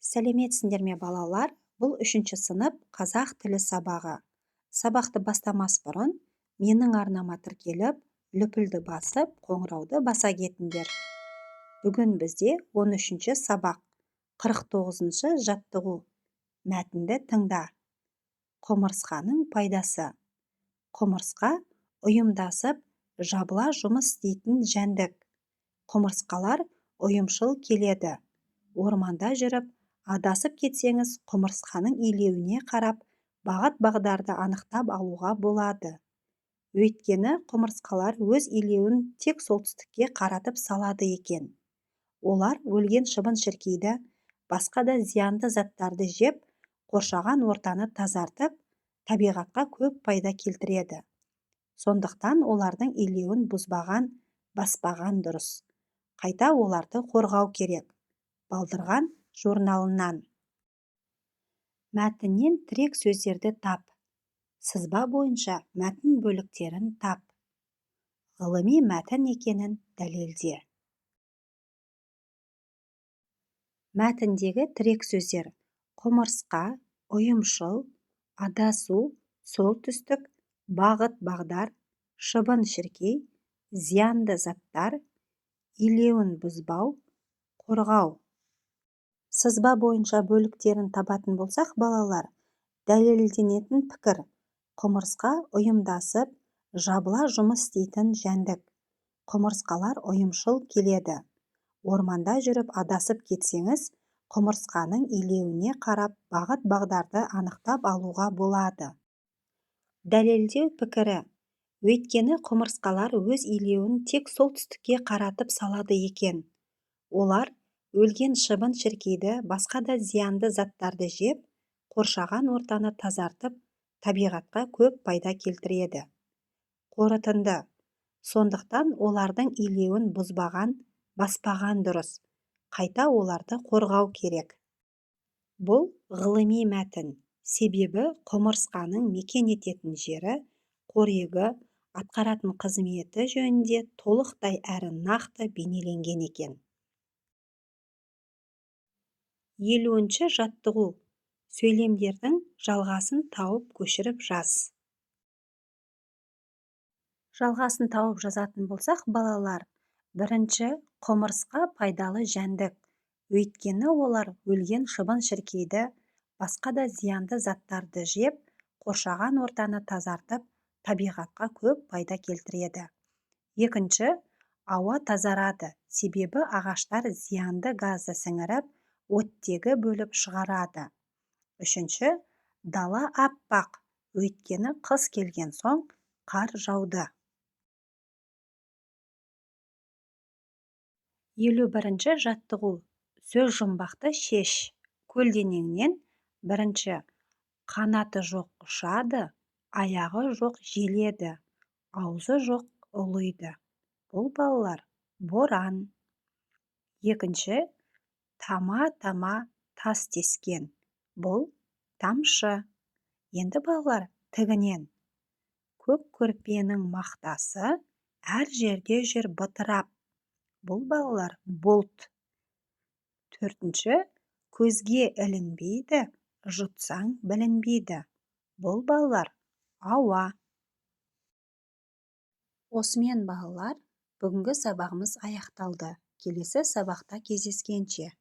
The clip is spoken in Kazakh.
Сәлеметсіңдер ме балалар? Бұл 3-ші сынып қазақ тілі сабағы. Сабақты бастамас бұрын, менің арнама тіркеліп, лүпілді басып, қоңырауды баса кетіңдер. Бүгін бізде 13-ші сабақ, 49-шы жаттығу. Мәтінді тыңда. Құмырсқаның пайдасы. Құмырсқа ұйымдасып, жабыла жұмыс істейтін жәндік. Құмырсқалар ұйымшыл келеді. Орманда жүріп, адасып кетсеңіз, құмырсқаның илеуіне қарап, бағыт-бағдарды анықтап алуға болады. Өйткені құмырсқалар өз илеуін тек солтүстікке қаратып салады екен. Олар өлген шыбын-шіркейді, басқа да зиянды заттарды жеп, қоршаған ортаны тазартып, табиғатқа көп пайда келтіреді. Сондықтан олардың илеуін бұзбаған, баспаған дұрыс. Қайта оларды қорғау керек. Балдырған журналынан. Мәтіннен тірек сөздерді тап. Сызба бойынша мәтін бөліктерін тап. Ғылыми мәтін екенін дәлелде. Мәтіндегі тірек сөздер: құмырсқа, ұйымшыл, адасу, солтүстік, бағыт-бағдар, шыбын-шіркей, зиянды заттар, илеуін бұзбау, қорғау. Сызба бойынша бөліктерін табатын болсақ, балалар, дәлелденетін пікір: құмырсқа ұйымдасып, жабыла жұмыс істейтін жәндік. Құмырсқалар ұйымшыл келеді. Орманда жүріп адасып кетсеңіз, құмырсқаның илеуіне қарап, бағыт-бағдарды анықтап алуға болады. Дәлелдеу пікірі: өйткені құмырсқалар өз илеуін тек солтүстікке қаратып салады екен. Олар өлген шыбын-шіркейді, басқа да зиянды заттарды жеп, қоршаған ортаны тазартып, табиғатқа көп пайда келтіреді. Қорытынды: сондықтан олардың илеуін бұзбаған, баспаған дұрыс. Қайта оларды қорғау керек. Бұл ғылыми мәтін, себебі құмырсқаның мекен ететін жері, қорегі, атқаратын қызметі жөнінде толықтай әрі нақты бейнеленген екен. 50-ші жаттығу. Сөйлемдердің жалғасын тауып көшіріп жаз. Жалғасын тауып жазатын болсақ, балалар, бірінші, құмырсқа пайдалы жәндік. Өйткені олар өлген шыбын-шіркейді, басқа да зиянды заттарды жеп, қоршаған ортаны тазартып, табиғатқа көп пайда келтіреді. Екінші, ауа тазарады, себебі ағаштар зиянды газды сіңіріп, оттегі бөліп шығарады. Үшінші, дала аппақ, өйткені қыс келген соң қар жауды. 51-ші жаттығу. Сөз жұмбақты шеш. Көлденеңнен: бірінші, қанаты жоқ ұшады, аяғы жоқ желеді, аузы жоқ ұлиды. Бұл, балалар, боран. Екінші, тама-тама тас тескен. Бұл тамшы. Енді, балалар, тігінен: көк көрпенің мақтасы, әр жерде жүр бытырап. Бұл, балалар, бұлт. Төртінші, көзге ілінбейді, жұтсаң білінбейді. Бұл, балалар, ауа. Осымен, балалар, бүгінгі сабағымыз аяқталды. Келесі сабақта кездескенше.